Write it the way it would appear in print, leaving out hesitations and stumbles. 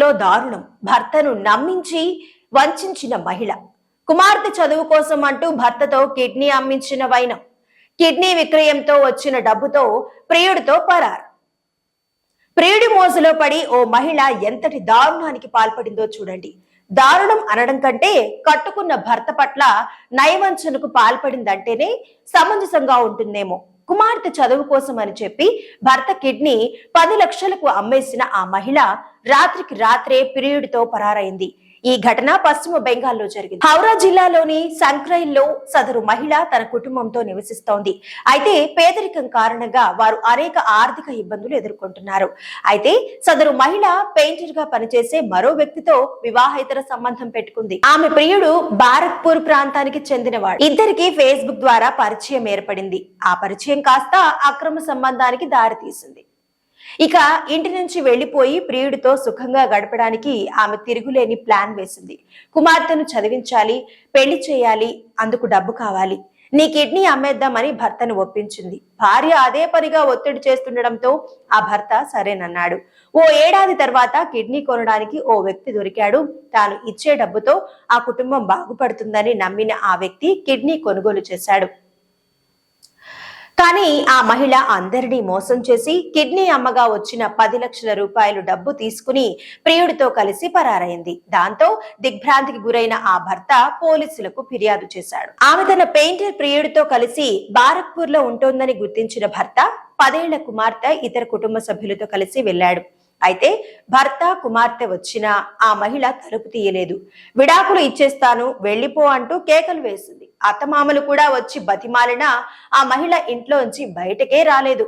పెళ్లిలో దారుణం. భర్తను నమ్మించి వంచిన మహిళ. కుమార్తె చదువు కోసం అంటూ భర్తతో కిడ్నీ అమ్మించిన వైనం. కిడ్నీ విక్రయంతో వచ్చిన డబ్బుతో ప్రియుడితో పరారు. ప్రియుడి మోజులో పడి ఓ మహిళ ఎంతటి దారుణానికి పాల్పడిందో చూడండి. దారుణం అనడం కంటే కట్టుకున్న భర్త పట్ల నయవంచనకు పాల్పడిందంటేనే సమంజసంగా ఉంటుందేమో. కుమార్తె చదువు కోసం అని చెప్పి భర్త కిడ్నీ 10 లక్షలకు అమ్మేసిన ఆ మహిళ రాత్రికి రాత్రే ప్రియుడితో పరారైంది. ఈ ఘటన పశ్చిమ బెంగాల్లో జరిగింది. హౌరా జిల్లాలోని సంక్రైల్లో సదరు మహిళ తన కుటుంబంతో నివసిస్తోంది. అయితే పేదరికం కారణంగా వారు అనేక ఆర్థిక ఇబ్బందులు ఎదుర్కొంటున్నారు. అయితే సదరు మహిళ పెయింటర్ గా పనిచేసే మరో వ్యక్తితో వివాహేతర సంబంధం పెట్టుకుంది. ఆమె ప్రియుడు బారక్పూర్ ప్రాంతానికి చెందినవాడు. ఇద్దరికి ఫేస్బుక్ ద్వారా పరిచయం ఏర్పడింది. ఆ పరిచయం కాస్త అక్రమ సంబంధానికి దారితీసింది. ఇక ఇంటి నుంచి వెళ్లిపోయి ప్రియుడితో సుఖంగా గడపడానికి ఆమె తిరుగులేని ప్లాన్ వేసింది. కుమార్తెను చదివించాలి, పెళ్లి చేయాలి, అందుకు డబ్బు కావాలి, నీ కిడ్నీ అమ్మేద్దామని భర్తను ఒప్పించింది. భార్య అదే పనిగా ఒత్తిడి చేస్తుండటంతో ఆ భర్త సరేనన్నాడు. ఓ ఏడాది తర్వాత కిడ్నీ కొనడానికి ఓ వ్యక్తి దొరికాడు. తాను ఇచ్చే డబ్బుతో ఆ కుటుంబం బాగుపడుతుందని నమ్మిన ఆ వ్యక్తి కిడ్నీ కొనుగోలు చేశాడు. కానీ ఆ మహిళ అందరినీ మోసం చేసి కిడ్నీ అమ్మగా వచ్చిన 10 లక్షల రూపాయలు డబ్బు తీసుకుని ప్రియుడితో కలిసి పరారైంది. దాంతో దిగ్భ్రాంతికి గురైన ఆ భర్త పోలీసులకు ఫిర్యాదు చేశాడు. ఆమె తన పెయింటర్ ప్రియుడితో కలిసి బారక్పూర్ లో ఉంటోందని గుర్తించిన భర్త 10 ఏళ్ల కుమార్తె ఇతర కుటుంబ సభ్యులతో కలిసి వెళ్లాడు. అయితే భర్త కుమార్తె వచ్చినా ఆ మహిళ తలుపు తీయలేదు. విడాకులు ఇచ్చేస్తాను, వెళ్లిపో అంటూ కేకలు వేసింది. అత్తమామలు కూడా వచ్చి బతిమాలినా ఆ మహిళ ఇంట్లోంచి బయటకే రాలేదు.